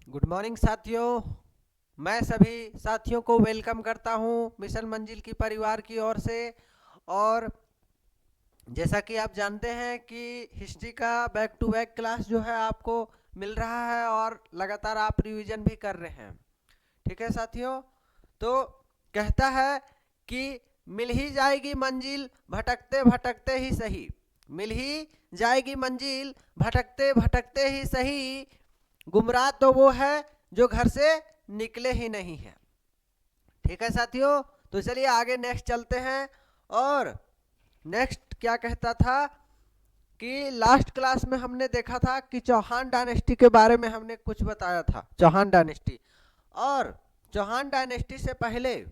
Good morning साथियों। मैं सभी साथियों को वेलकम करता हूं मिशन मंजिल की परिवार की ओर से। और जैसा कि आप जानते हैं कि हिस्ट्री का बैक टू बैक क्लास जो है आपको मिल रहा है और लगातार आप रिवीजन भी कर रहे हैं। ठीक है साथियों। तो कहता है कि मिल ही जाएगी मंजिल भटकते भटकते ही सही। मिल ही जाएगी मंजिल भटकते भटकते ही सही। गुमराह तो वो है जो घर से निकले ही नहीं है। ठीक है साथियों। तो चलिए आगे नेक्स्ट चलते हैं। और नेक्स्ट क्या कहता था कि लास्ट क्लास में हमने देखा था कि चौहान डायनेस्टी के बारे में हमने कुछ बताया था। चौहान डायनेस्टी और चौहान डायनेस्टी से पहले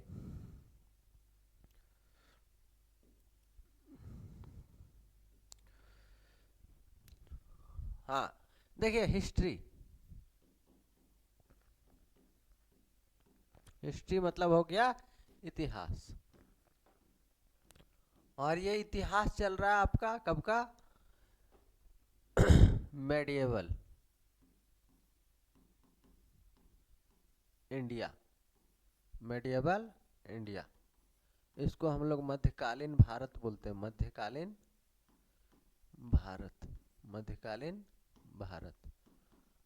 हाँ देखिए हिस्ट्री। हिस्ट्री मतलब हो गया इतिहास। और ये इतिहास चल रहा है आपका कब का? Medieval India. Medieval India. इसको हम लोग मध्यकालीन भारत बोलते हैं। मध्यकालीन भारत। मध्यकालीन भारत।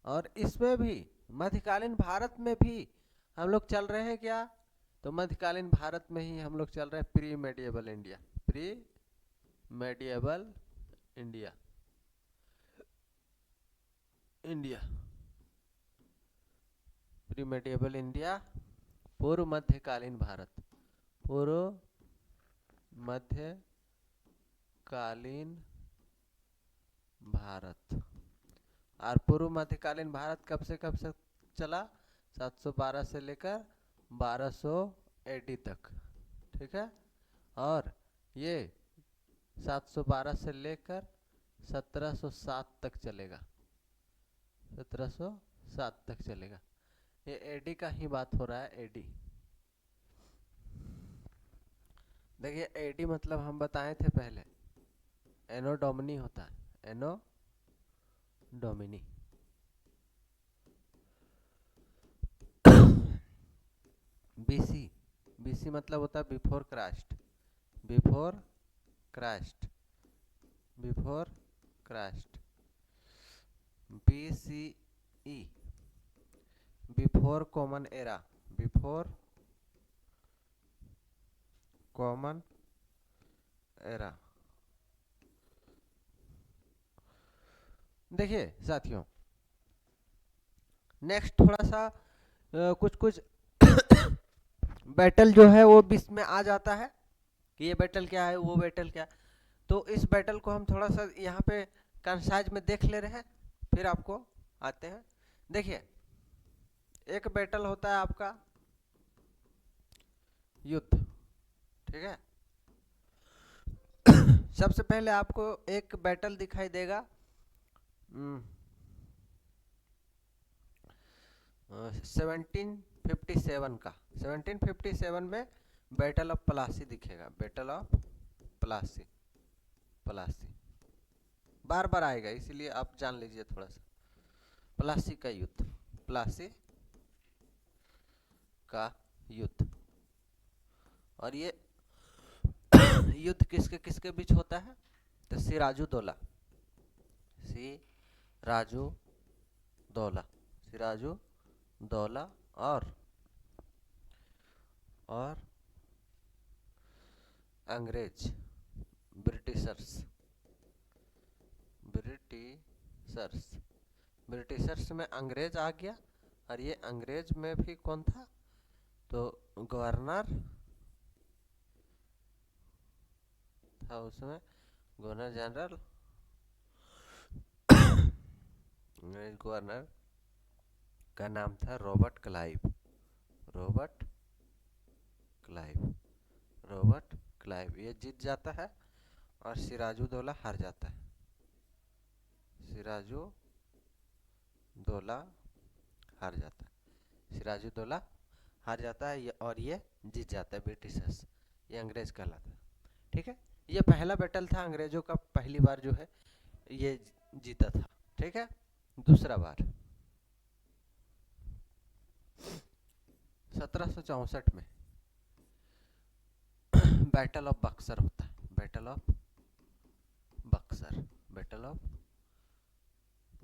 और इसमें भी मध्यकालीन भारत में भी हम लोग चल रहे हैं क्या? तो मध्यकालीन भारत में ही हम लोग चल रहे हैं pre medieval India. Pre medieval India. India pre medieval India. पूर्व मध्यकालीन भारत। पूर्व मध्यकालीन भारत। और पूर्व मध्यकालीन भारत कब से चला? 712 से लेकर 1200 एडी तक। ठीक है। और ये 712 से लेकर 1707 तक चलेगा। 1707 तक चलेगा। ये एडी का ही बात हो रहा है। एडी देखिए एडी मतलब हम बताए थे पहले एनो डोमिनी होता है। एनो डोमिनी। बीसी। बीसी मतलब होता है before Christ. Before Christ. Before Christ. BCE before common era. Before common era. देखिए साथियों नेक्स्ट थोड़ा सा कुछ कुछ बैटल जो है वो बीच में आ जाता है कि ये बैटल क्या है वो बैटल क्या है। तो इस बैटल को हम थोड़ा सा यहाँ पे कंसाइज में देख ले रहे हैं फिर आपको आते हैं। देखिए एक बैटल होता है आपका युद्ध। ठीक है। सबसे पहले आपको एक बैटल दिखाई देगा 1757 का। 1757 में बैटल ऑफ प्लासी दिखेगा। Battle of Plassey. प्लासी बार बार आएगा इसीलिए आप जान लीजिए थोड़ा सा। प्लासी का युद्ध। प्लासी का युद्ध। और ये युद्ध किसके किसके बीच होता है? तो सिराजू दौला। सिराजू दौला। सिराजू दौला और अंग्रेज। ब्रिटिशर्स। ब्रिटिशर्स। ब्रिटिशर्स में अंग्रेज आ गया। और ये अंग्रेज में भी कौन था? तो गवर्नर था उसमें। Governor general. अंग्रेज गवर्नर का नाम था Robert Clive. Robert Clive. Robert Clive ये जीत जाता है और सिराजू दौला हार जाता है। सिराजू दौला हार जाता है। सिराजू दौला हार जाता है और ये जीत जाता है ब्रिटिशर्स। ये अंग्रेज कहलाता है। ठीक है। ये पहला बैटल था अंग्रेजों का पहली बार जो है ये जीता था। ठीक है। दूसरा बार 1764 में बैटल ऑफ बक्सर होता है। Battle of Buxar, battle of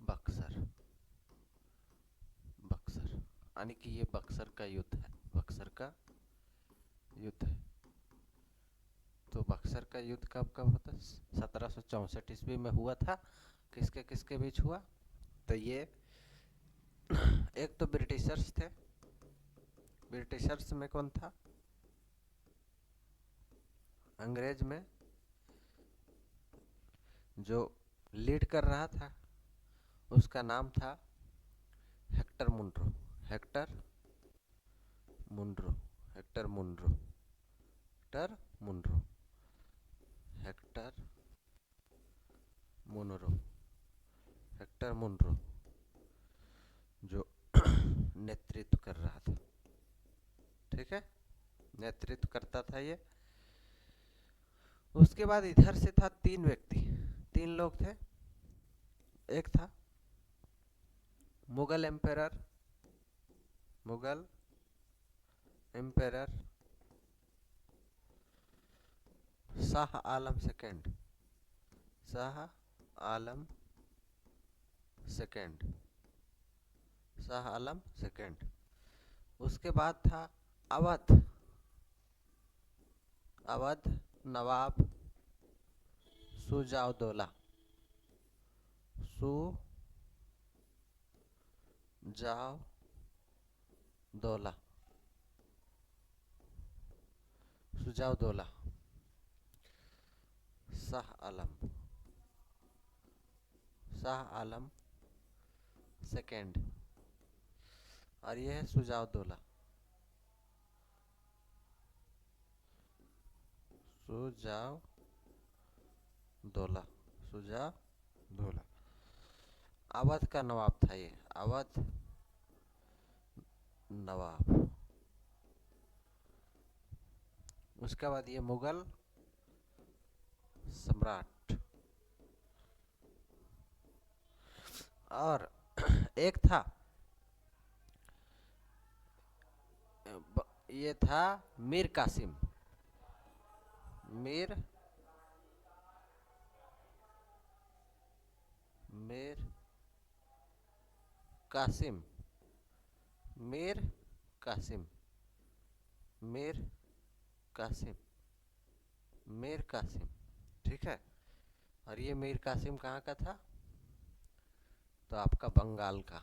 Buxar, Buxar यानी कि ये बक्सर का युद्ध है, बक्सर का युद्ध है। तो बक्सर का युद्ध कब कब होता है? 1764 ईस्वी में हुआ था। किसके किसके बीच हुआ? तो ये एक तो ब्रिटिशर्स थे। ब्रिटिशर्स में कौन था? अंग्रेज में जो लीड कर रहा था उसका नाम था Hector Munro. Hector Munro, Hector Munro, Hector Munro, Hector Munro, Hector Munro जो नेतृत्व कर रहा था। ठीक है, नेतृत्व करता था ये। उसके बाद इधर से था तीन व्यक्ति, तीन लोग थे। एक था Mughal emperor, Mughal emperor Shah Alam second, Shah Alam second, Shah Alam second. उसके बाद था अवध, अवध नवाब सुजाउद्दौला, सुजाउद्दौला, सुजाउद्दौला, शाह आलम, शाह आलम सेकेंड, और यह है सुजाउद्दौला, सुजाउद्दौला, सुजाउद्दौला। अवध का नवाब था ये, अवध नवाब। उसके बाद ये मुगल सम्राट। और एक था, ये था मीर कासिम, मीर मीर कासिम, मीर कासिम, मीर कासिम, मीर कासिम। ठीक है, और ये मीर कासिम कहाँ का था? तो आपका बंगाल का,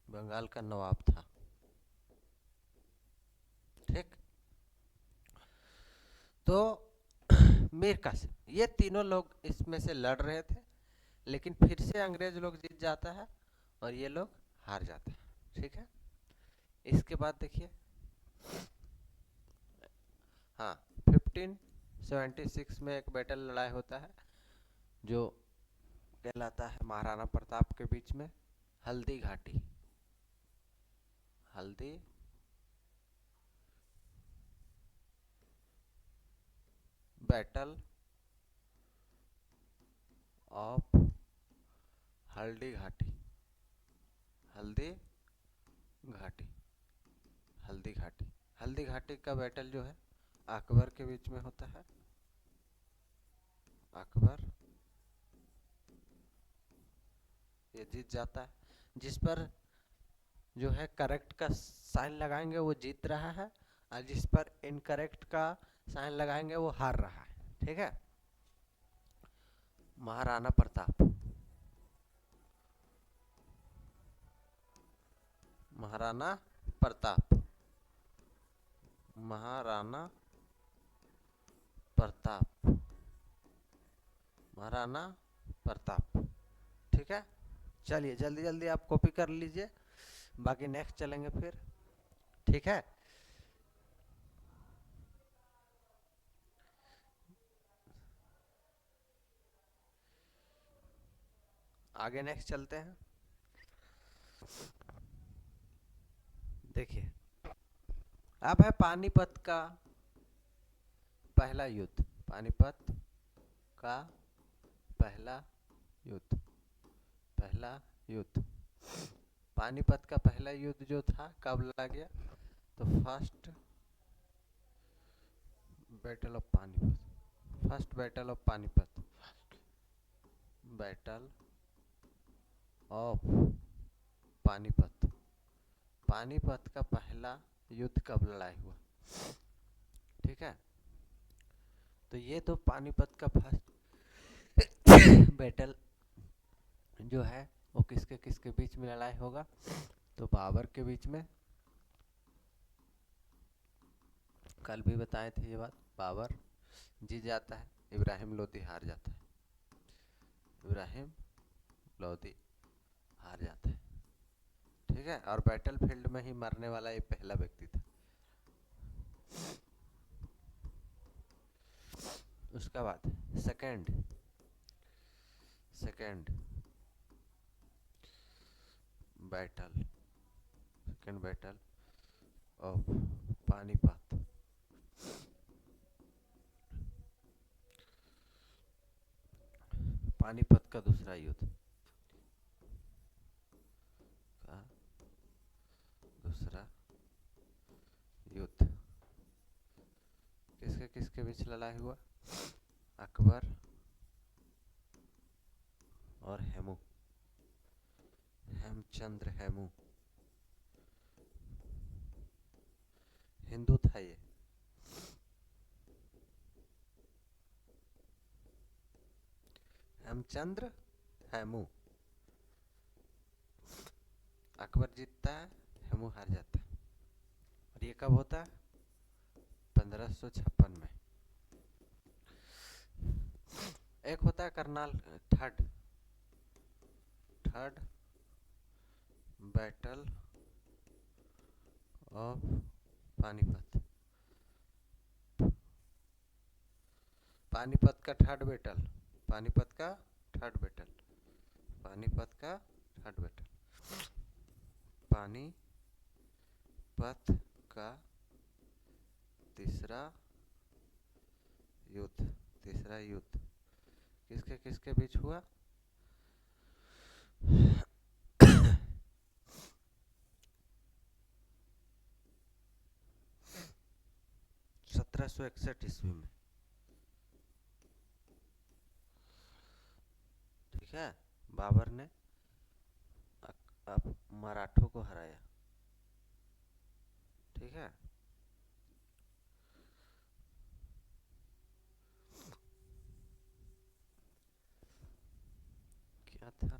बंगाल का नवाब था। ठीक, तो मीर कासिम, ये तीनों लोग इसमें से लड़ रहे थे, लेकिन फिर से अंग्रेज लोग जीत जाता है और ये लोग हार जाते हैं। ठीक है, इसके बाद देखिए, हाँ 1576 में एक बैटल लड़ाई होता है जो कहलाता है महाराणा प्रताप के बीच में, हल्दी घाटी, हल्दी बैटल ऑफ हल्दी घाटी, हल्दी घाटी, हल्दी घाटी। हल्दी घाटी का बैटल जो है अकबर के बीच में होता है। अकबर ये जीत जाता है, जिस पर जो है करेक्ट का साइन लगाएंगे वो जीत रहा है, और जिस पर इनकरेक्ट का साइन लगाएंगे वो हार रहा है। ठीक है, महाराणा प्रताप, महाराणा प्रताप, महाराणा प्रताप, महाराणा प्रताप। ठीक है, चलिए जल्दी जल्दी आप कॉपी कर लीजिए, बाकी नेक्स्ट चलेंगे फिर। ठीक है, आगे नेक्स्ट चलते हैं। देखिए, अब है पानीपत का पहला युद्ध, पानीपत का पहला युद्ध, पहला युद्ध। पानीपत का पहला युद्ध जो था कब लड़ा गया? तो first battle of Panipat, first battle of Panipat, battle of Panipat, Panipat का पहला युद्ध कब लड़ाई हुआ? ठीक है, तो ये तो पानीपत का फर्स्ट बैटल जो है वो किसके किसके बीच में लड़ाई होगा? तो बाबर के बीच में। कल भी बताए थे ये बात, बाबर जीत जाता है, इब्राहिम लोदी हार जाता है, इब्राहिम लोदी हार जाता है। ठीक है, और बैटल फील्ड में ही मरने वाला ये पहला व्यक्ति था। उसका बाद second battle, second battle of Panipat, Panipat का दूसरा युद्ध का दूसरा युद्ध किसके किसके बीच लड़ाई हुआ? अकबर और हेमू, हेमचंद्र हेमू, हिंदू था ये। हेमचंद्र हेमू, अकबर जीतता है, हेमू हार जाता है। और ये कब होता है? 1556 में। एक होता है Karnal, third battle of Panipat, Panipat का थर्ड बैटल, पानीपत का थर्ड बैटल, पानीपत का थर्ड बैटल, पानीपत का तीसरा युद्ध, तीसरा युद्ध किसके किसके बीच हुआ? 1761 ईस्वी में। ठीक है, बाबर ने अब मराठों को हराया। ठीक है, क्या था?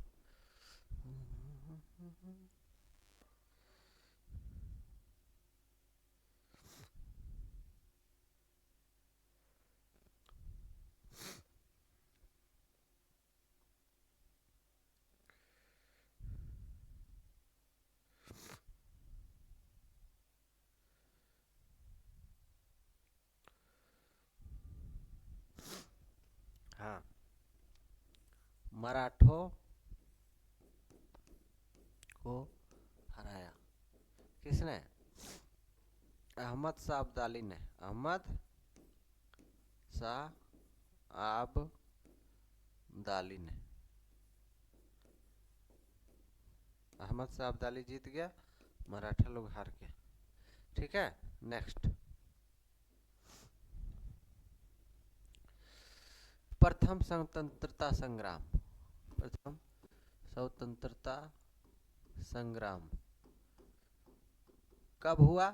हाँ, मराठों को हराया किसने? अहमद शाह अब्दाली ने, अहमद शाह अब्दाली ने, अहमद शाह अब्दाली जीत गया, मराठा लोग हार गए। ठीक है, नेक्स्ट प्रथम स्वतंत्रता संग्राम, प्रथम स्वतंत्रता संग्राम कब हुआ?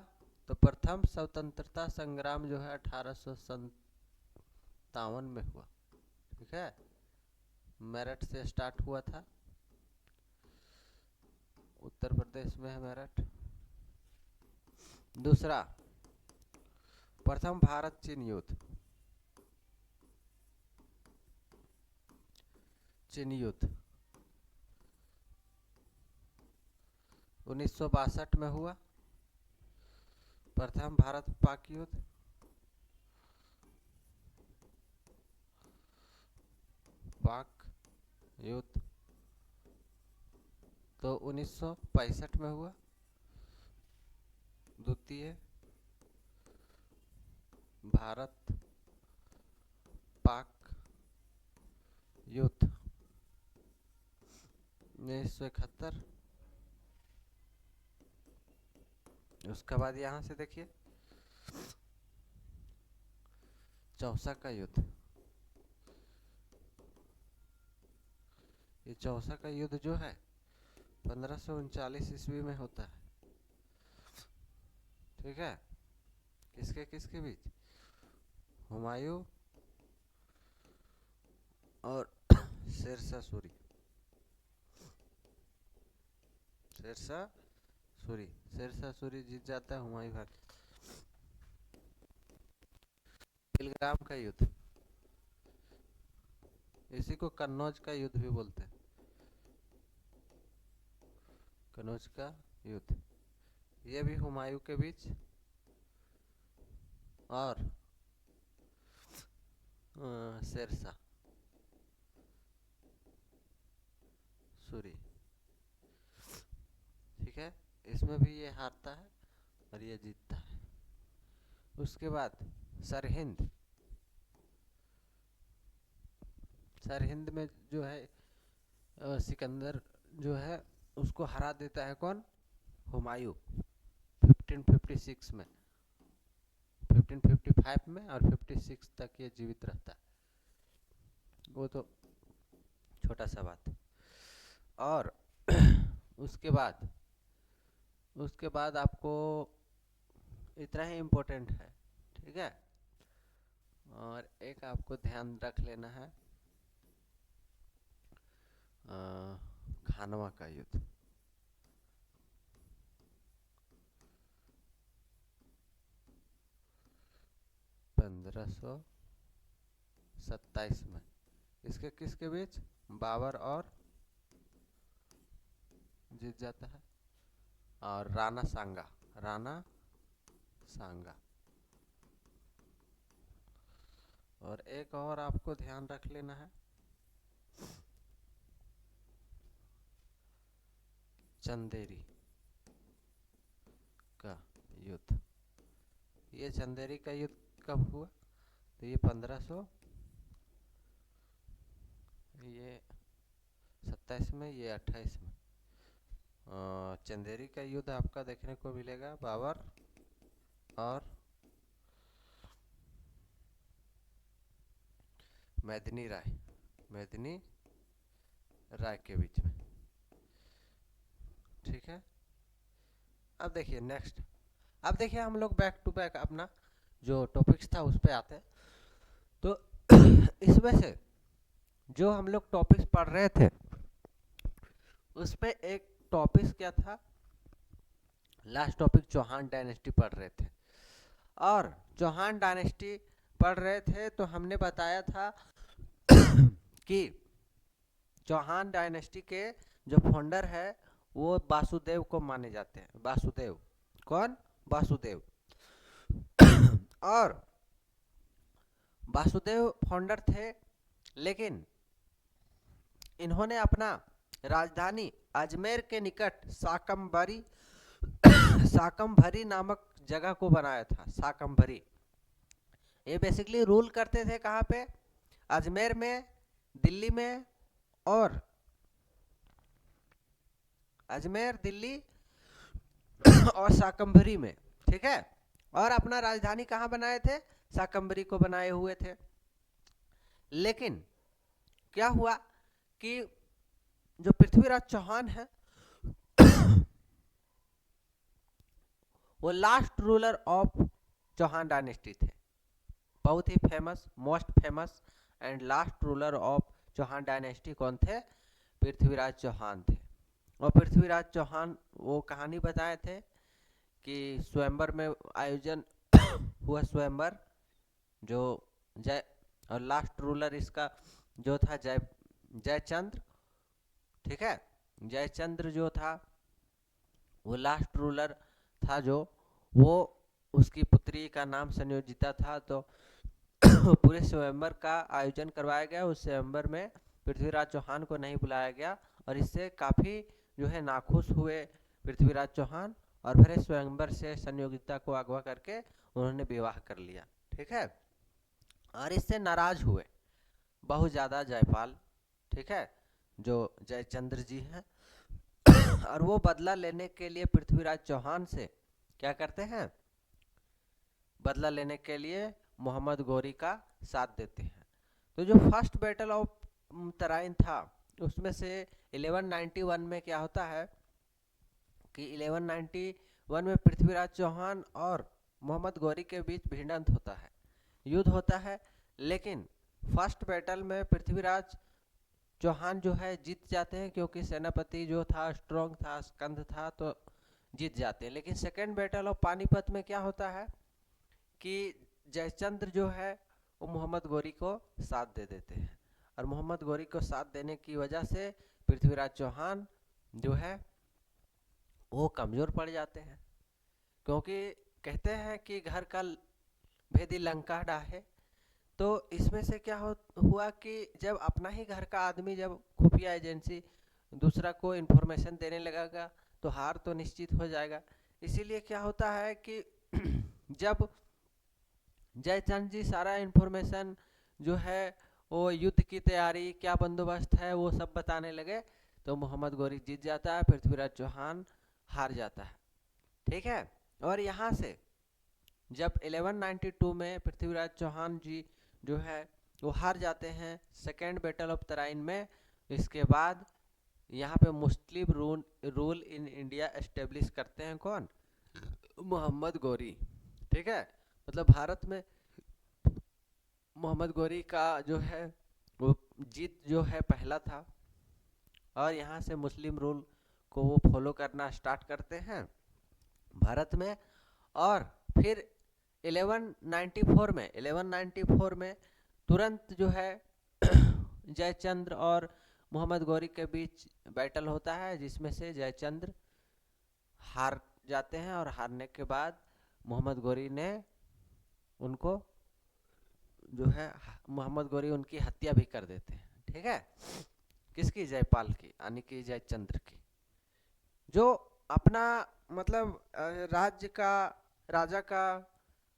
तो प्रथम स्वतंत्रता संग्राम जो है 1857 में हुआ। ठीक है, मेरठ से स्टार्ट हुआ था, उत्तर प्रदेश में है मेरठ। दूसरा प्रथम भारत चीन युद्ध, चीन युद्ध 1962 में हुआ। प्रथम भारत पाक युद्ध, पाक युद्ध तो 1965 में हुआ। द्वितीय भारत पाक युद्ध 1971। उसके बाद यहाँ से देखिए चौसा का युद्ध। ये चौसा का युद्ध जो है 1539 ईस्वी में होता है। ठीक है, किसके किसके बीच? हुमायूं और शेरशाह सूरी। शेरशाह सूरी जीत जाता है, हुमायूं हार। बेलग्राम का युद्ध, इसी को कन्नौज का युद्ध भी बोलते हैं। कन्नौज का युद्ध, ये भी हुमायूं के बीच और शेरशाह सूरी। ठीक है, इसमें भी ये हारता है और ये जीतता है। उसके बाद सरहिंद। सरहिंद में जो है सिकंदर जो है उसको हरा देता है कौन? हुमायूं 1556 में। 1555 में और 56 तक ये जीवित रहता है, वो तो छोटा सा बात। और उसके बाद आपको इतना ही इम्पोर्टेंट है। ठीक है, और एक आपको ध्यान रख लेना है खानवा का युद्ध। 1527 में। इसके किसके बीच? बाबर और जीत जाता है, और राणा सांगा। और एक और आपको ध्यान रख लेना है, चंदेरी का युद्ध। ये चंदेरी का युद्ध कब हुआ? तो ये 27 में, ये 28 में। चंदेरी का युद्ध आपका देखने को मिलेगा बाबर और मेदिनी राय के बीच में। ठीक है, अब देखिए नेक्स्ट। अब देखिए हम लोग बैक टू बैक अपना जो टॉपिक्स था उस पे आते हैं। तो इसमें से जो हम लोग टॉपिक्स पढ़ रहे थे उस पे एक टॉपिक क्या था? लास्ट टॉपिक चौहान डायनेस्टी पढ़ रहे थे, और चौहान डायनेस्टी पढ़ रहे थे तो हमने बताया था कि चौहान डायनेस्टी के जो फाउंडर है वो वासुदेव को माने जाते हैं। वासुदेव कौन? वासुदेव। और वासुदेव फाउंडर थे, लेकिन इन्होंने अपना राजधानी अजमेर के निकट साकम्भरी नामक जगह को बनाया था। साकम्भरी, ये बेसिकली रूल करते थे कहाँ पे? अजमेर में, दिल्ली में, और अजमेर, दिल्ली और साकम्भरी में। ठीक है, और अपना राजधानी कहाँ बनाए थे? साकम्भरी को बनाए हुए थे। लेकिन क्या हुआ कि जो पृथ्वीराज चौहान है वो last ruler of Chauhan dynasty थे। बहुत ही famous, most famous and last ruler of Chauhan dynasty कौन थे? पृथ्वीराज चौहान थे। और पृथ्वीराज चौहान वो कहानी बताए थे कि स्वयंवर में आयोजन हुआ, स्वयंवर जो जय, और लास्ट रूलर इसका जो था जयचंद्र। ठीक है, जयचंद्र जो था वो लास्ट रूलर था, जो वो उसकी पुत्री का नाम संयोजिता था। तो पूरे स्वयंवर का आयोजन करवाया गया। उस स्वयंवर में पृथ्वीराज चौहान को नहीं बुलाया गया, और इससे काफ़ी जो है नाखुश हुए पृथ्वीराज चौहान, और फिर स्वयंवर से संयोगिता को अगवा करके उन्होंने विवाह कर लिया। ठीक है, और इससे नाराज हुए बहुत ज़्यादा जयपाल। ठीक है, जो जयचंद्र जी हैं और वो बदला लेने के लिए पृथ्वीराज चौहान से क्या करते हैं, बदला लेने के लिए मोहम्मद गौरी का साथ देते हैं। तो जो फर्स्ट बैटल ऑफ तराइन था, उसमें से 1191 में क्या होता है कि 1191 में पृथ्वीराज चौहान और मोहम्मद गौरी के बीच भिड़ंत होता है, युद्ध होता है। लेकिन फर्स्ट बैटल में पृथ्वीराज चौहान जो है जीत जाते हैं, क्योंकि सेनापति जो था स्ट्रॉन्ग था, स्कंद था, तो जीत जाते हैं। लेकिन सेकेंड बैटल ऑफ पानीपत में क्या होता है कि जयचंद्र जो है वो मोहम्मद गौरी को साथ दे देते हैं, और मोहम्मद गौरी को साथ देने की वजह से पृथ्वीराज चौहान जो है वो कमज़ोर पड़ जाते हैं। क्योंकि कहते हैं कि घर का भेदी लंका ढाहे। तो इसमें से क्या हुआ कि जब अपना ही घर का आदमी, जब खुफिया एजेंसी दूसरा को इन्फॉर्मेशन देने लगेगा, तो हार तो निश्चित हो जाएगा। इसीलिए क्या होता है कि जब जयचंद जी सारा इन्फॉर्मेशन जो है वो युद्ध की तैयारी क्या बंदोबस्त है वो सब बताने लगे, तो मोहम्मद गौरी जीत जाता है, पृथ्वीराज चौहान हार जाता है। ठीक है। और यहाँ से जब 1192 में पृथ्वीराज चौहान जी जो है वो हार जाते हैं सेकेंड बैटल ऑफ तराइन में, इसके बाद यहाँ पे मुस्लिम रूल इन इंडिया एस्टेब्लिश करते हैं कौन, मोहम्मद गौरी। ठीक है। मतलब भारत में मोहम्मद गौरी का जो है वो जीत जो है पहला था, और यहाँ से मुस्लिम रूल को वो फॉलो करना स्टार्ट करते हैं भारत में। और फिर 1194 में तुरंत जो है जयचंद्र और मोहम्मद गौरी के बीच बैटल होता है, जिसमें से जयचंद्र हार जाते हैं, और हारने के बाद मोहम्मद गौरी ने उनको जो है मोहम्मद गौरी उनकी हत्या भी कर देते हैं। ठीक है। किसकी, जयपाल की, यानी कि जयचंद्र की। जो अपना मतलब राज्य का राजा का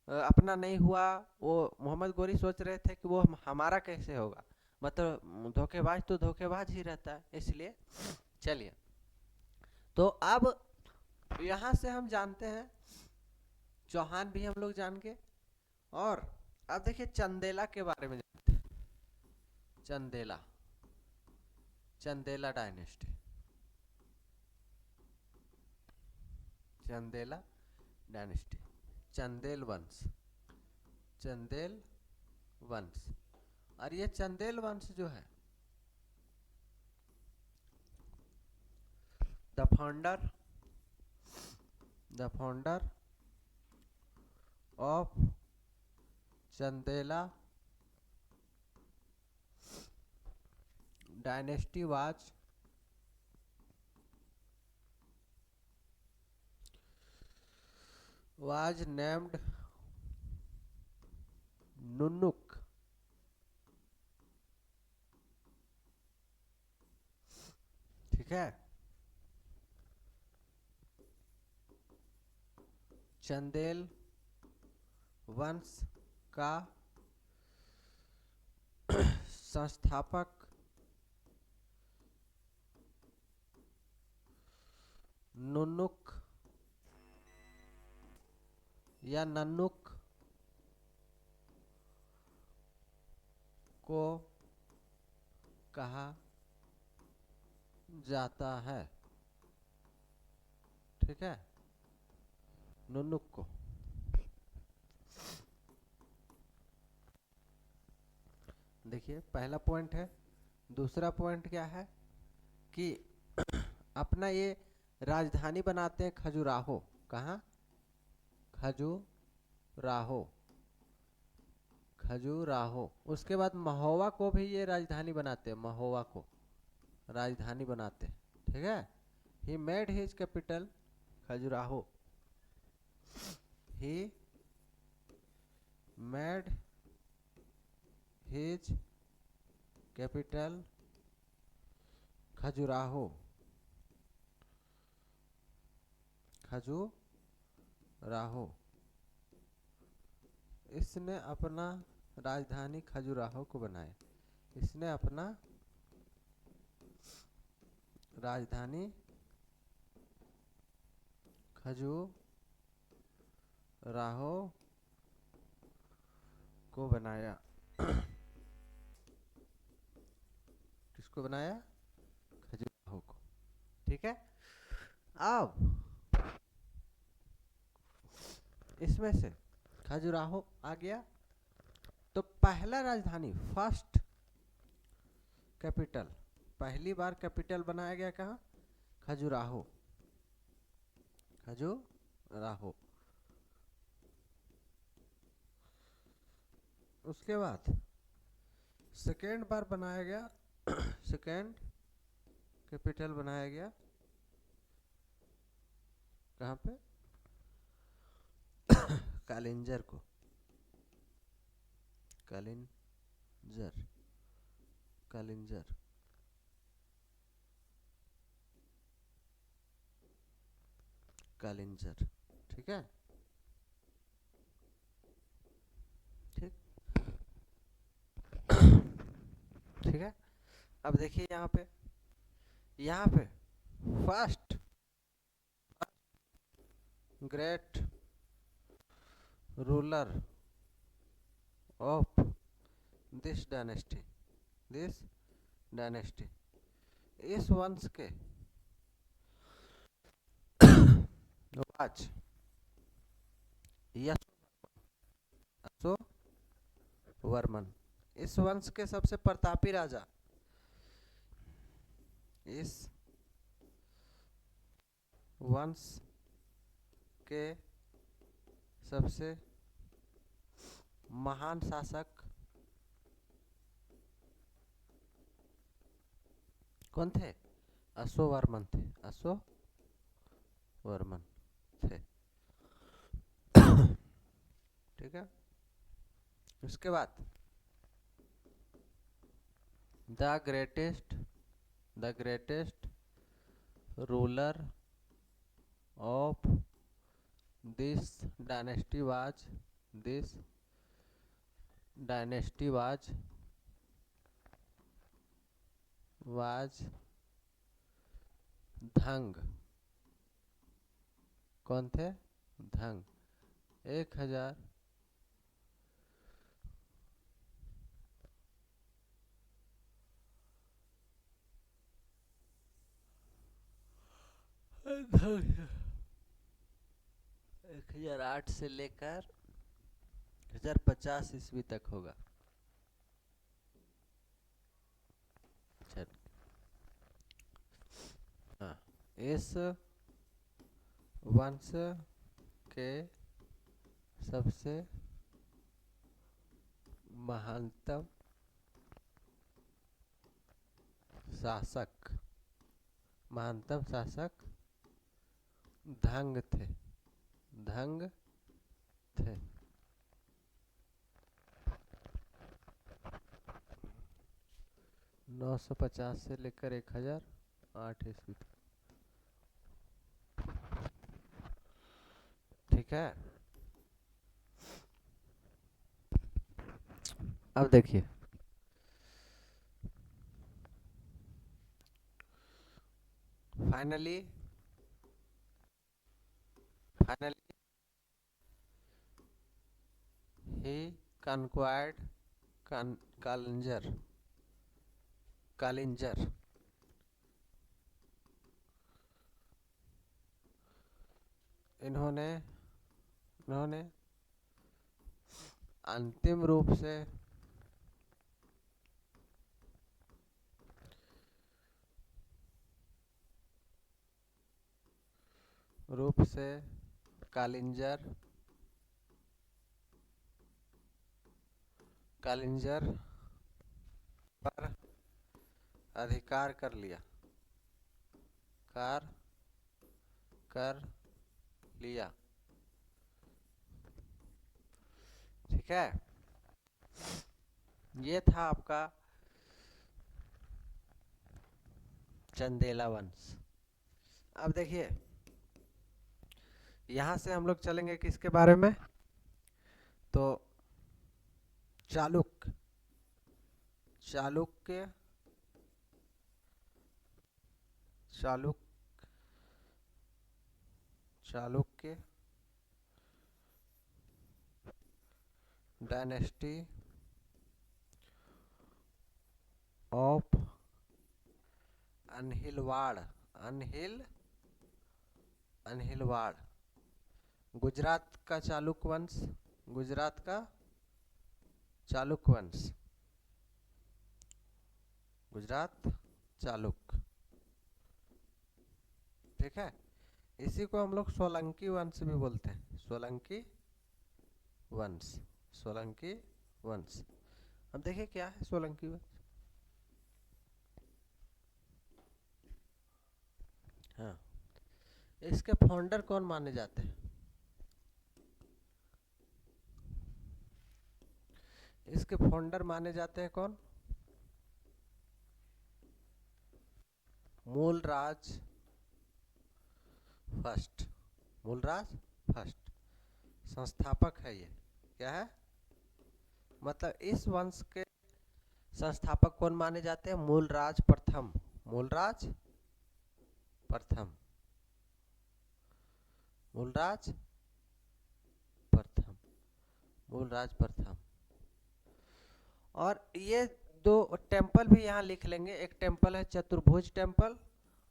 अपना नहीं हुआ, वो मोहम्मद गौरी सोच रहे थे कि वो हमारा कैसे होगा, मतलब धोखेबाज तो धोखेबाज ही रहता है। इसलिए चलिए, तो अब यहाँ से हम जानते हैं चौहान भी हम लोग जान के, और अब देखिए चंदेला के बारे में जानते हैं। चंदेला, चंदेला डायनेस्टी, चंदेला डायनेस्टी, चंदेल वंश, चंदेल वंश। और ये चंदेल वंश जो है, the founder of Chandela dynasty was named नुनुक। ठीक है। चंदेल वंश का संस्थापक नुनुक या नन्नुक को कहा जाता है। ठीक है, नुनुक को। देखिए पहला पॉइंट है। दूसरा पॉइंट क्या है कि अपना ये राजधानी बनाते हैं खजुराहो। कहाँ, खजुराहो, खजुराहो। उसके बाद महोवा को भी ये राजधानी बनाते हैं, महोवा को राजधानी बनाते हैं। ठीक है। He made his capital Khajuraho, he made his capital Khajuraho, Khajuraho. इसने अपना राजधानी खजुराहो को बनाया। इसने अपना राजधानी खजुराहो राहो को बनाया। किसको बनाया? खजुराहो को। ठीक है। अब इसमें से खजुराहो आ गया, तो पहला राजधानी, फर्स्ट कैपिटल, पहली बार कैपिटल बनाया गया कहाँ? खजुराहो। खजुराहो। उसके बाद सेकेंड बार बनाया गया सेकेंड कैपिटल बनाया गया कहाँ पे? कालिंजर को। कालिंजर। कालिंजर। कालिंजर। ठीक है। ठीक। ठीक है। अब देखिए यहाँ पे first great ruler of this dynasty, this dynasty, इस वंश के वाज यशोवर्मन, इस वंश के सबसे प्रतापी राजा, इस वंश के सबसे महान शासक कौन थे? अशोकवर्मन थे। अशोकवर्मन थे। ठीक है। उसके बाद the greatest ruler of this dynasty was Dhang. कौन थे? धंग। 1000 1008 से लेकर 1050 ईस्वी तक होगा। चल, हाँ, इस वंश के सबसे महानतम शासक धंग थे। 950 से लेकर 1008 ईस्वी तक। ठीक है। अब देखिए फाइनली he conquered कालिंजर। इन्होंने अंतिम रूप से कालिंजर पर अधिकार कर लिया। ठीक है। ये था आपका चंदेला वंश। अब देखिए यहां से हम लोग चलेंगे किसके बारे में? तो चालुक्य डायनेस्टी ऑफ अनहिलवाड़, अनहिलवाड़, गुजरात का चालुक वंश, गुजरात का चालुक वंश, गुजरात चालुक, ठीक है। इसी को हम लोग सोलंकी वंश भी बोलते हैं, सोलंकी वंश, सोलंकी वंश। अब देखिए क्या है सोलंकी वंश। हाँ, इसके फाउंडर कौन माने जाते हैं? इसके फाउंडर माने जाते हैं कौन? मूलराज फर्स्ट, मूलराज फर्स्ट संस्थापक है ये। क्या है? मतलब इस वंश के संस्थापक कौन माने जाते हैं? मूलराज प्रथम, मूलराज प्रथम, मूलराज प्रथम, मूलराज प्रथम। और ये दो टेम्पल भी यहाँ लिख लेंगे, एक टेम्पल है चतुर्भुज टेम्पल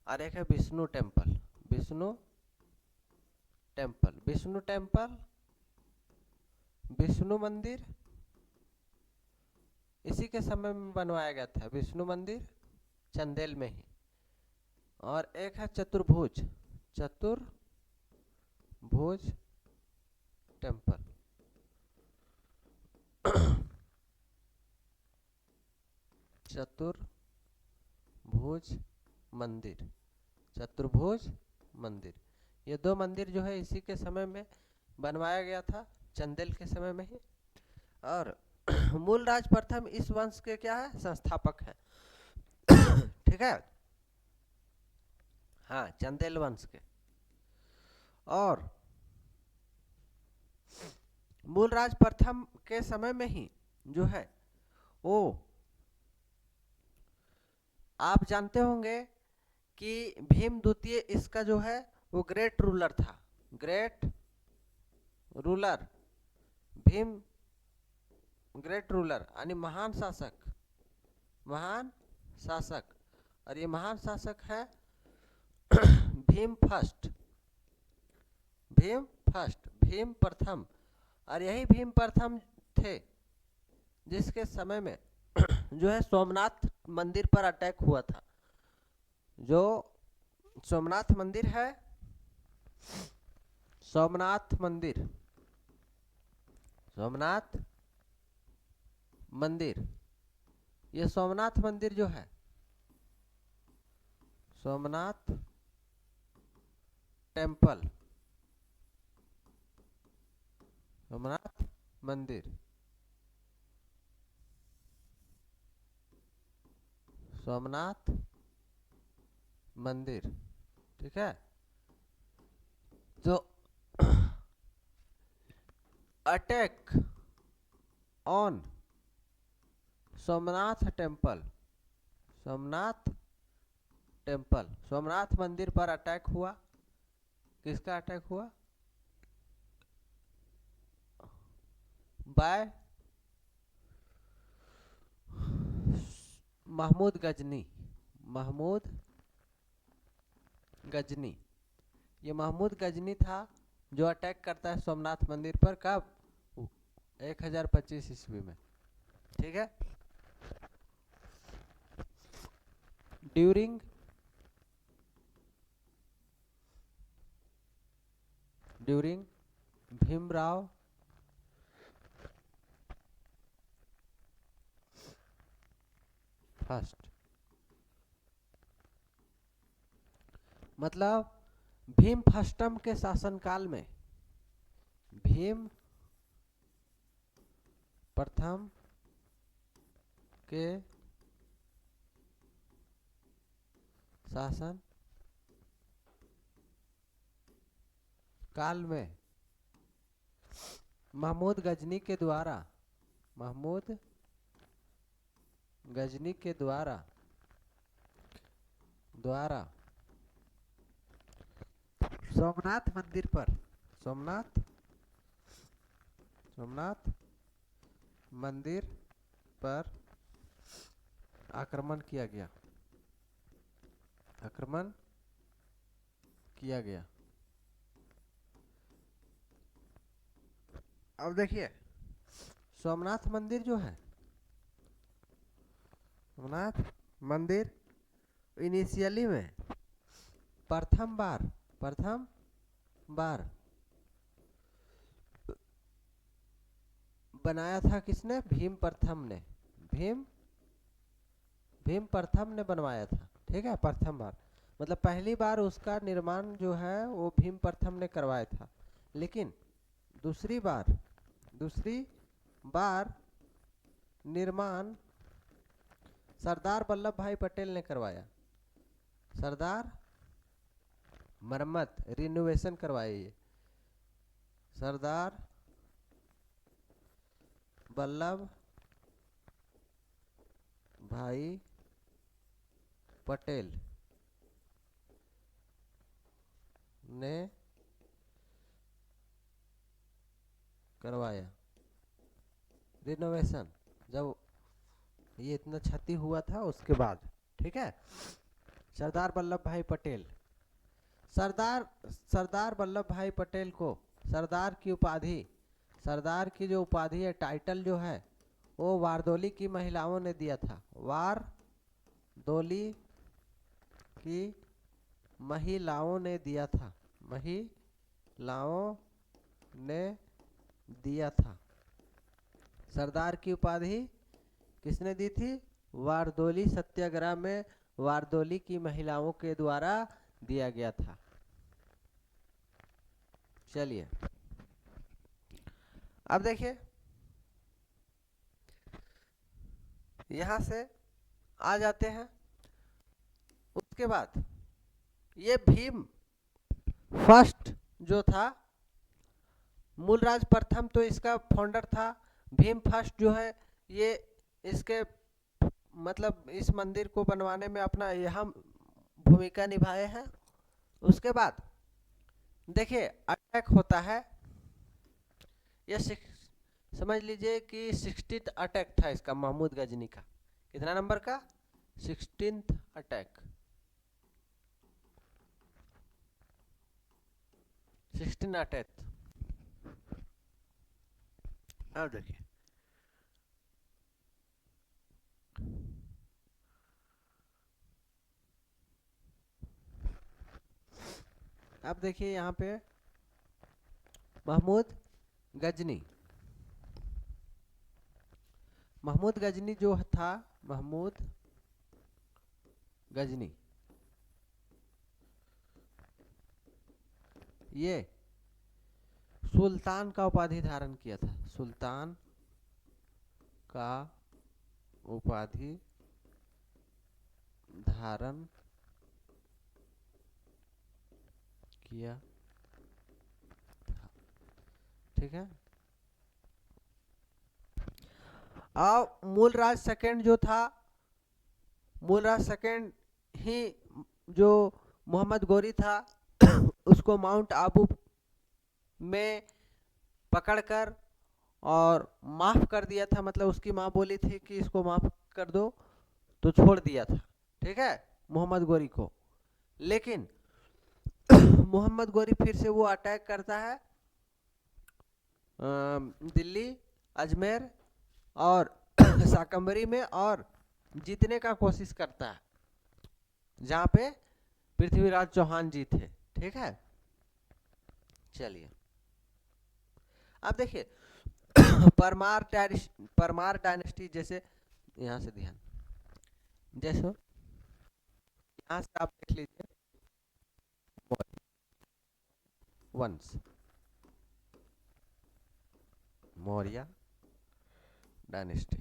और एक है Vishnu temple, Vishnu temple, Vishnu temple, Vishnu मंदिर इसी के समय में बनवाया गया था, विष्णु मंदिर चंदेल में ही। और एक है चतुर्भुज, चतुर्भुज टेम्पल चतुर्भुज मंदिर, चतुर्भुज मंदिर। ये दो मंदिर जो है इसी के समय में बनवाया गया था, चंदेल के समय में ही। और मूलराज प्रथम इस वंश के क्या है? संस्थापक है, ठीक है। हाँ, चंदेल वंश के। और मूलराज प्रथम के समय में ही जो है वो आप जानते होंगे कि भीम द्वितीय इसका जो है वो ग्रेट रूलर था, great ruler, Bhim great ruler यानी महान शासक, महान शासक। और ये महान शासक है भीम फर्स्ट, भीम फर्स्ट, भीम प्रथम। और यही भीम प्रथम थे जिसके समय में जो है सोमनाथ मंदिर पर अटैक हुआ था। जो सोमनाथ मंदिर है, सोमनाथ मंदिर, सोमनाथ मंदिर, ये सोमनाथ मंदिर जो है, सोमनाथ टेम्पल, सोमनाथ मंदिर, सोमनाथ मंदिर, ठीक है। तो attack on Somnath temple, Somnath temple, Somnath मंदिर पर अटैक हुआ। किसका अटैक हुआ? बाय महमूद गजनी, महमूद गजनी। ये महमूद गजनी था जो अटैक करता है सोमनाथ मंदिर पर। कब? 1025 ईस्वी में, ठीक है। ड्यूरिंग भीमराव फर्स्ट, मतलब भीम फर्स्टम के शासनकाल में, भीम प्रथम के शासन काल में महमूद गजनी के द्वारा, महमूद गजनी के द्वारा सोमनाथ मंदिर पर, सोमनाथ मंदिर पर आक्रमण किया गया। आक्रमण किया गया। अब देखिए सोमनाथ मंदिर जो है, सोमनाथ मंदिर इनिशियली में प्रथम बार बनाया था किसने? भीम प्रथम ने बनवाया था। ठीक है, प्रथम बार मतलब पहली बार उसका निर्माण जो है वो भीम प्रथम ने करवाया था। लेकिन दूसरी बार निर्माण सरदार वल्लभ भाई पटेल ने करवाया। सरदार मरम्मत रिनोवेशन करवाए ये सरदार वल्लभ भाई पटेल ने करवाया रिनोवेशन, जब ये इतना क्षति हुआ था उसके बाद। ठीक है, सरदार वल्लभ भाई पटेल, सरदार वल्लभ भाई पटेल को सरदार की जो उपाधि है, टाइटल जो है वो वारदोली की महिलाओं ने दिया था। वारदोली की महिलाओं ने दिया था। सरदार की उपाधि किसने दी थी? वारदोली सत्याग्रह में वारदोली की महिलाओं के द्वारा दिया गया था। चलिए अब देखिए यहां से आ जाते हैं। उसके बाद ये भीम फर्स्ट जो था, मूलराज प्रथम तो इसका फाउंडर था। भीम फर्स्ट जो है ये इसके मतलब इस मंदिर को बनवाने में अपना अहम भूमिका निभाए हैं। उसके बाद देखिए अटैक होता है, ये समझ लीजिए कि 16th अटैक था इसका, महमूद गजनी का। कितना नंबर का? 16th attack. 16 अटैक। अब देखिए यहाँ पे महमूद गजनी जो था, महमूद गजनी ये सुल्तान का उपाधि धारण किया था। सुल्तान का उपाधि धारण किया था। ठीक है, अब मूलराज सेकंड जो था, मूलराज सेकंड ही जो मोहम्मद गोरी था उसको माउंट आबू में पकड़कर और माफ कर दिया था। मतलब उसकी माँ बोली थी कि इसको माफ कर दो, तो छोड़ दिया था। ठीक है, मोहम्मद गोरी को। लेकिन मोहम्मद गोरी फिर से वो अटैक करता है दिल्ली, अजमेर और शाकंभरी में, और जीतने का कोशिश करता है जहां पे पृथ्वीराज चौहान जी थे। ठीक है, चलिए अब देखिए परमार डायनेस्टी, जैसे यहां से ध्यान, जैसे यहां से आप देख लीजिए वंश, मौर्य डायनेस्टी,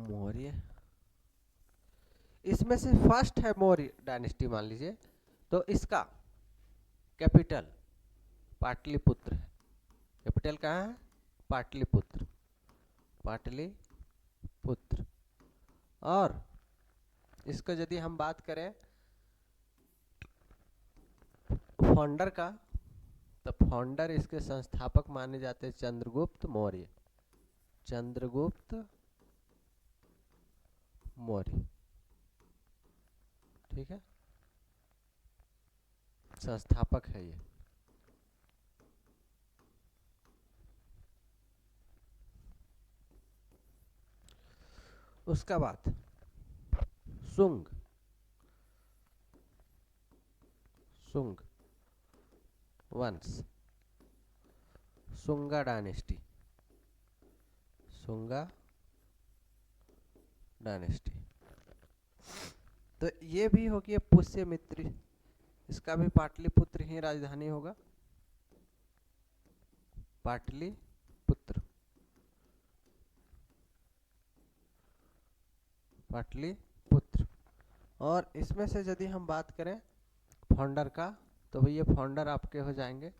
मौर्य, इसमें से फर्स्ट है मौर्य डायनेस्टी मान लीजिए, तो इसका कैपिटल पाटलिपुत्र है। कैपिटल कहाँ है? पाटलिपुत्र, पाटलिपुत्र। और इसका यदि हम बात करें फाउंडर का, तो फाउंडर इसके संस्थापक माने जाते हैं चंद्रगुप्त मौर्य। चंद्रगुप्त मौर्य, ठीक है, संस्थापक है ये। उसका बाद शुंग, शुंग वंश, शुंगा डायनेस्टी, शुंगा डायनेस्टी। तो ये भी हो गया पुष्यमित्र, इसका भी पाटलिपुत्र ही राजधानी होगा, पाटलिपुत्र, पाटलिपुत्र। और इसमें से यदि हम बात करें फाउंडर का, तो भैया फाउंडर आपके हो जाएंगे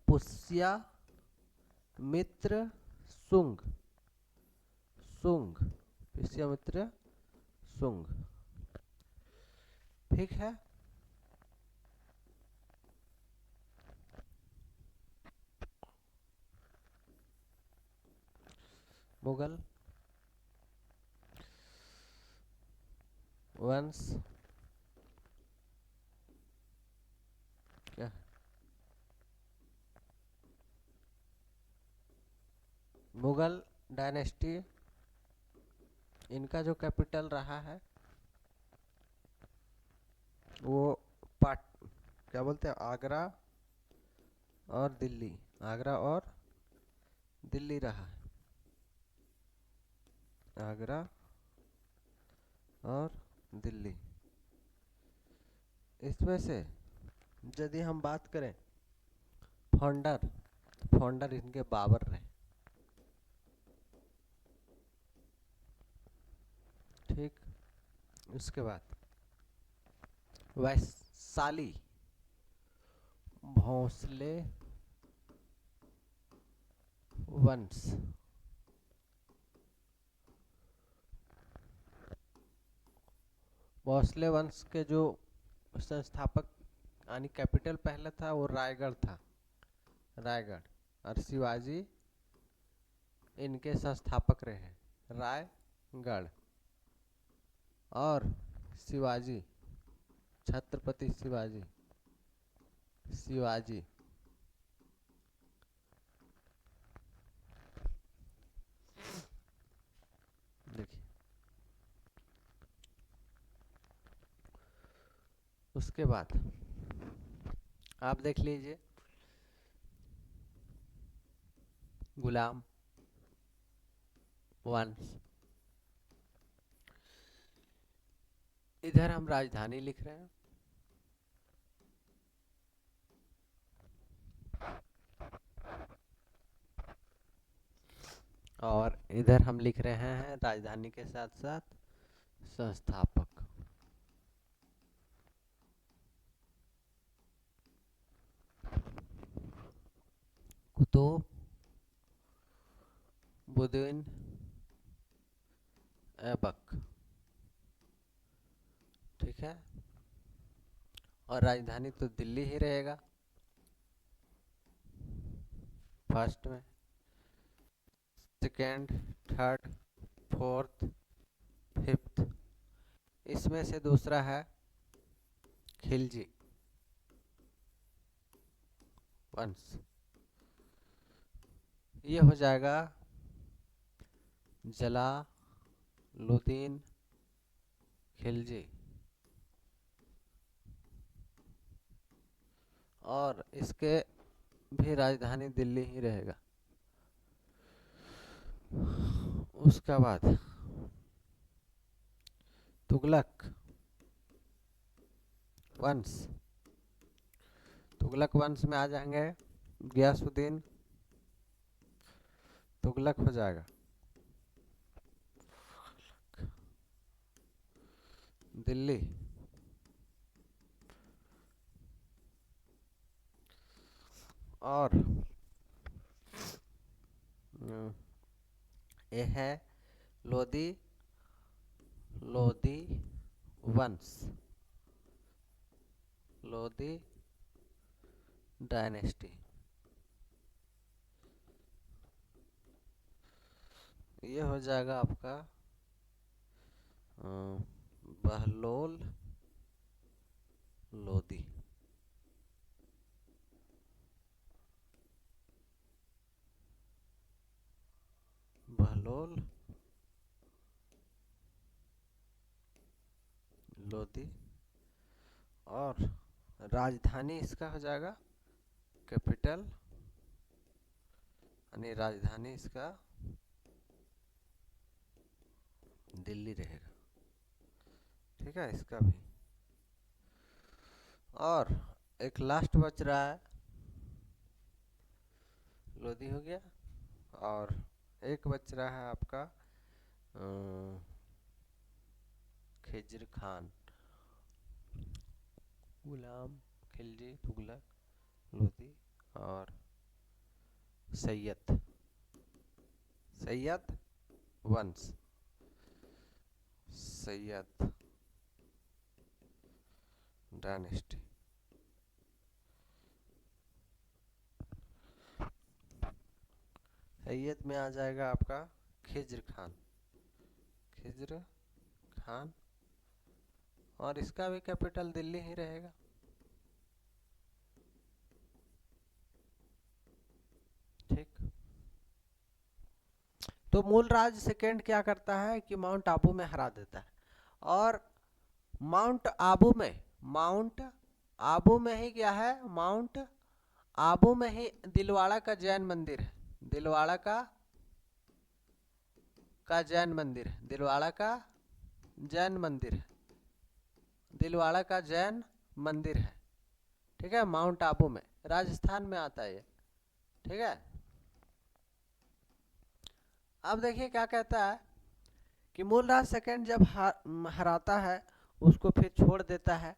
पुष्यमित्र शुंग, शुंग, पुष्यमित्र शुंग, ठीक है। मुगल वंश क्या, मुगल डायनेस्टी, इनका जो कैपिटल रहा है वो पाट क्या बोलते हैं, आगरा और दिल्ली, आगरा और दिल्ली रहा है, आगरा और दिल्ली। इसमें से यदि हम बात करें फाउंडर, फाउंडर इनके बाबर रहे, ठीक। उसके बाद वैशाली भोंसले वंश, भोंसले वंश के जो संस्थापक यानी कैपिटल पहले था वो रायगढ़ था, रायगढ़, और शिवाजी इनके संस्थापक रहे, रायगढ़। और शिवाजी, छत्रपति शिवाजी, शिवाजी देखिए। उसके बाद आप देख लीजिए गुलाम वंश, इधर हम राजधानी लिख रहे हैं, और इधर हम लिख रहे हैं राजधानी के साथ साथ संस्थापक। कुतुबुद्दीन ऐबक, ठीक है। और राजधानी तो दिल्ली ही रहेगा फर्स्ट में, सेकेंड, थर्ड, फोर्थ, फिफ्थ। इसमें से दूसरा है खिलजी वंश, ये हो जाएगा जलालुद्दीन खिलजी। और इसके भी राजधानी दिल्ली ही रहेगा। उसका बाद तुगलक वंश, तुगलक वंश में आ जाएंगे गयासुद्दीन तुगलक हो जाएगा, दिल्ली। और ये है लोधी, लोधी वंश, लोधी डायनेस्टी। ये हो जाएगा आपका बहलोल लोदी। बहलोल लोदी। और राजधानी इसका हो जाएगा कैपिटल, यानी राजधानी इसका दिल्ली रहेगा। ठीक है, इसका भी। और एक लास्ट बच रहा है, लोधी हो गया, और एक बच रहा है आपका खिज्र खान, गुलाम खिलजी तुगलक लोधी और सैयद वंश, सैयद डायनेस्टी। सैयद में आ जाएगा आपका खिज्र खान, और इसका भी कैपिटल दिल्ली ही रहेगा। ठीक, तो मूलराज सेकंड क्या करता है कि माउंट आबू में हरा देता है, और माउंट आबू में ही क्या है, माउंट आबू में ही दिलवाड़ा का जैन मंदिर है, दिलवाड़ा का जैन मंदिर है, दिलवाड़ा का जैन मंदिर है, दिलवाड़ा का जैन मंदिर है। ठीक है, माउंट आबू में, राजस्थान में आता है ये। ठीक है, अब देखिए क्या कहता है कि मूलराज सेकंड जब हराता है, उसको फिर छोड़ देता है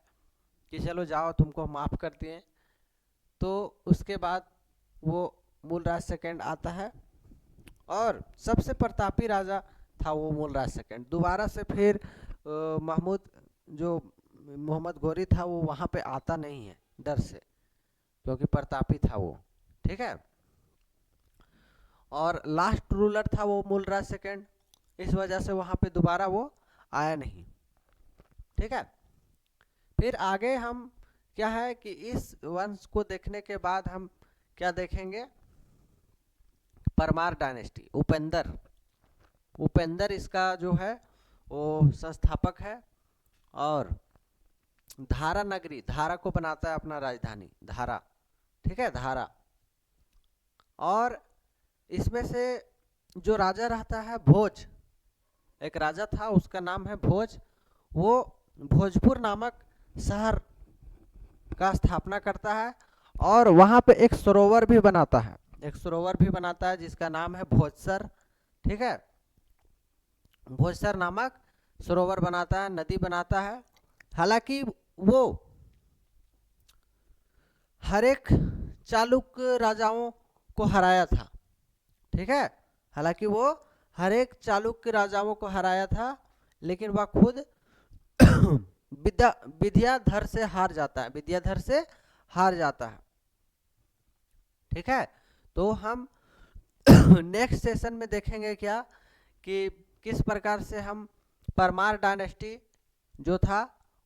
कि चलो जाओ, तुमको माफ कर दिए। तो उसके बाद वो मूलराज सेकंड आता है, और सबसे प्रतापी राजा था वो मूलराज सेकंड। दोबारा से फिर मोहम्मद गोरी था, वो वहाँ पे आता नहीं है डर से, क्योंकि प्रतापी था वो। ठीक है, और लास्ट रूलर था वो मूलराज सेकंड, इस वजह से वहाँ पे दोबारा वो आया नहीं। ठीक है, फिर आगे हम क्या है कि इस वंश को देखने के बाद हम क्या देखेंगे, परमार डायनेस्टी। उपेंद्र इसका जो है वो संस्थापक है, और धारा नगरी, धारा को बनाता है अपना राजधानी, धारा। ठीक है, धारा। और इसमें से जो राजा रहता है भोज, एक राजा था, उसका नाम है भोज। वो भोजपुर नामक शहर का स्थापना करता है, और वहाँ पे एक सरोवर भी बनाता है, जिसका नाम है भोजसर। ठीक है, भोजसर नामक सरोवर बनाता है, नदी बनाता है। हालांकि वो हर एक चालुक्य राजाओं को हराया था। ठीक है, हालांकि वो हर एक चालुक्य राजाओं को हराया था, लेकिन वह खुद विद्याधर से हार जाता है। ठीक है, तो हम नेक्स्ट सेशन में देखेंगे क्या कि किस प्रकार से हम परमार डायनेस्टी जो था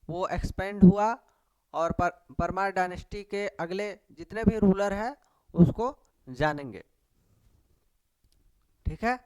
वो एक्सपेंड हुआ, और परमार डायनेस्टी के अगले जितने भी रूलर हैं उसको जानेंगे। ठीक है।